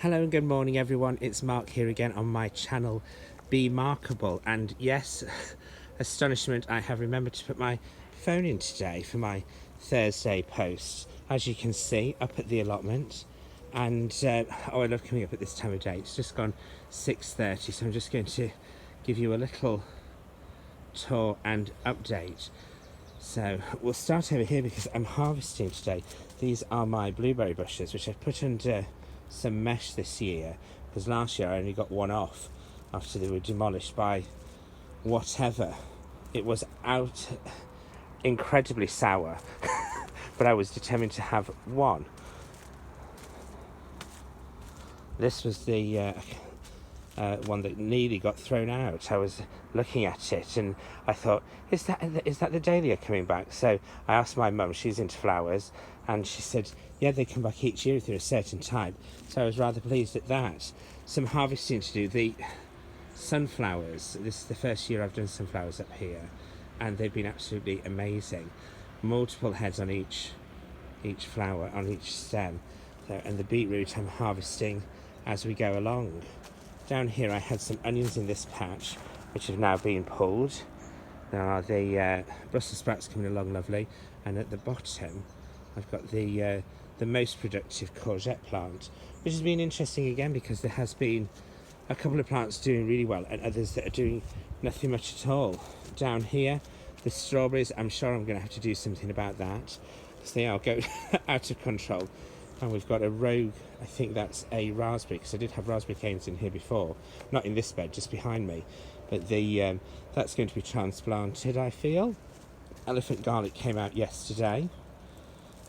Hello and good morning everyone, it's Mark here again on my channel Be Markable, and yes, astonishment, I have remembered to put my phone in today for my Thursday post, as you can see up at the allotment. And oh, I love coming up at this time of day. It's just gone 6:30, so I'm just going to give you a little tour and update. So we'll start over here because I'm harvesting today. These are my blueberry bushes, which I've put under some mesh this year, because last year I only got one off after they were demolished by whatever. It was out incredibly sour, but I was determined to have one. This was the one that nearly got thrown out. I was looking at it and I thought, is that the dahlia coming back? So I asked my mum, she's into flowers, and she said, yeah, they come back each year if they're a certain type. So I was rather pleased at that. Some harvesting to do. The sunflowers, this is the first year I've done sunflowers up here, and they've been absolutely amazing. Multiple heads on each flower, on each stem. So, and the beetroot I'm harvesting as we go along. Down here I had some onions in this patch, which have now been pulled. There are the Brussels sprouts coming along lovely, and at the bottom I've got the most productive courgette plant, which has been interesting again because there has been a couple of plants doing really well and others that are doing nothing much at all. Down here, the strawberries, I'm sure I'm going to have to do something about that because they are going out of control. And we've got a rogue, I think that's a raspberry, because I did have raspberry canes in here before. Not in this bed, just behind me. But the that's going to be transplanted, I feel. Elephant garlic came out yesterday.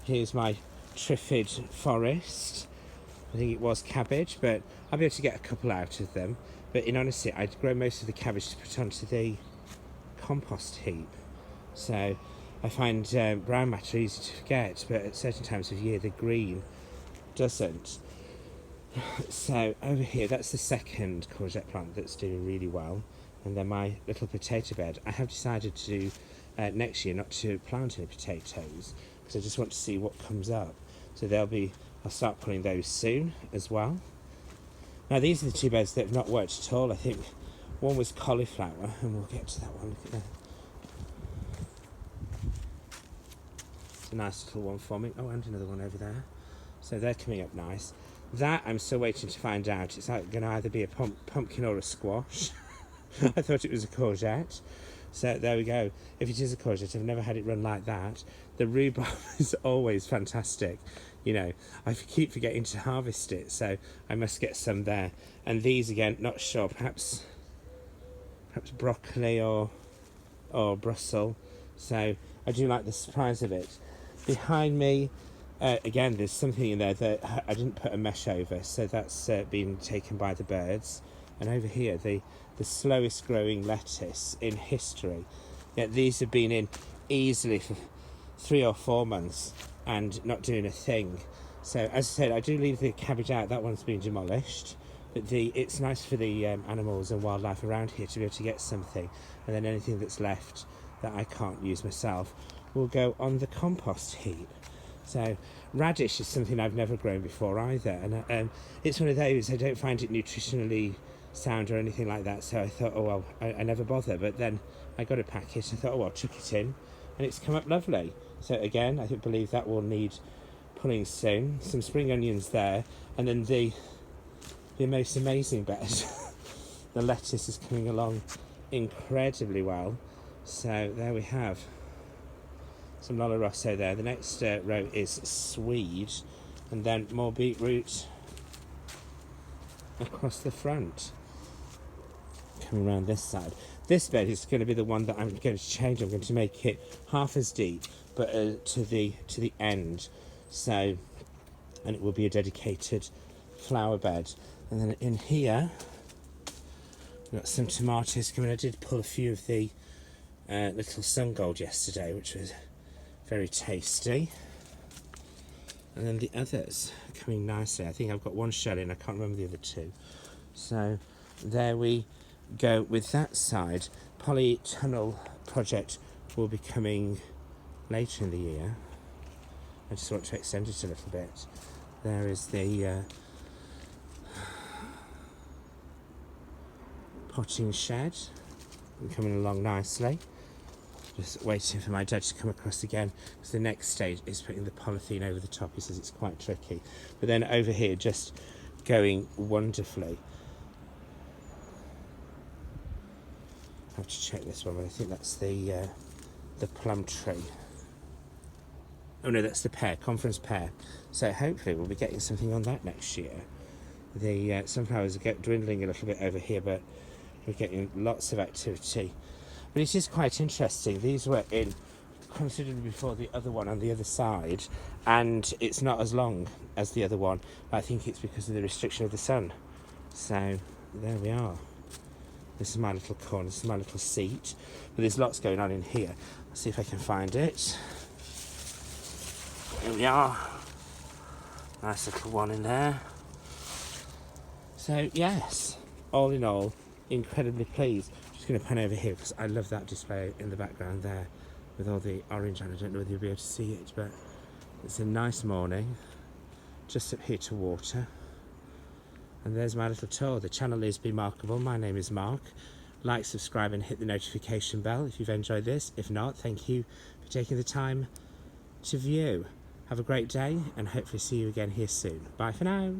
Here's my triffid forest. I think it was cabbage, but I'll be able to get a couple out of them. But in honesty, I'd grow most of the cabbage to put onto the compost heap. So I find brown matter easy to forget, but at certain times of year, the green doesn't. So over here, that's the second courgette plant that's doing really well, and then my little potato bed. I have decided to next year not to plant any potatoes because I just want to see what comes up. So I'll start pulling those soon as well. Now these are the two beds that have not worked at all. I think one was cauliflower, and we'll get to that one. Look at that. It's a nice little one for me. Oh, and another one over there. So they're coming up nice. That I'm still waiting to find out. It's going to either be a pumpkin or a squash. I thought it was a courgette. So there we go. If it is a courgette, I've never had it run like that. The rhubarb is always fantastic. You know, I keep forgetting to harvest it, so I must get some there. And these again, not sure. Perhaps broccoli or Brussels. So I do like the surprise of it. Behind me, again, there's something in there that I didn't put a mesh over, so that's been taken by the birds. And over here, the slowest growing lettuce in history. Yet these have been in easily for 3 or 4 months and not doing a thing. So as I said, I do leave the cabbage out. That one's been demolished. But it's nice for the animals and wildlife around here to be able to get something. And then anything that's left that I can't use myself will go on the compost heap. So radish is something I've never grown before either, and it's one of those, I don't find it nutritionally sound or anything like that, so I thought, oh well, I never bother. But then I got a packet, I thought, oh well, I'll chuck it in, and it's come up lovely. So again, I believe that will need pulling soon. Some spring onions there, and then the most amazing bed. The lettuce is coming along incredibly well. So there we have some Lola Rosso there. The next row is Swede, and then more beetroot across the front. Coming around this side. This bed is going to be the one that I'm going to change. I'm going to make it half as deep, but to the end. So, and it will be a dedicated flower bed. And then in here, we've got some tomatoes coming. I did pull a few of the little sun gold yesterday, which was very tasty. And then the others are coming nicely. I think I've got one shell in, I can't remember the other two. So there we go with that side. Polytunnel project will be coming later in the year. I just want to extend it a little bit. There is the potting shed. I'm coming along nicely. Just waiting for my dad to come across again, because the next stage is putting the polythene over the top. He says it's quite tricky. But then over here, just going wonderfully. I have to check this one, but I think that's the plum tree. Oh no, that's the pear, conference pear. So hopefully we'll be getting something on that next year. The sunflowers are dwindling a little bit over here, but we're getting lots of activity. But it is quite interesting. These were in considerably before the other one on the other side, and it's not as long as the other one. I think it's because of the restriction of the sun. So there we are. This is my little corner, this is my little seat. But there's lots going on in here. Let's see if I can find it. Here we are. Nice little one in there. So yes, all in all, incredibly pleased. Just going to pan over here because I love that display in the background there with all the orange, and I don't know whether you'll be able to see it, but it's a nice morning. Just up here to water. And there's my little tour. The channel is Bemarkable. My name is Mark. Like, subscribe and hit the notification bell if you've enjoyed this. If not, thank you for taking the time to view. Have a great day and hopefully see you again here soon. Bye for now.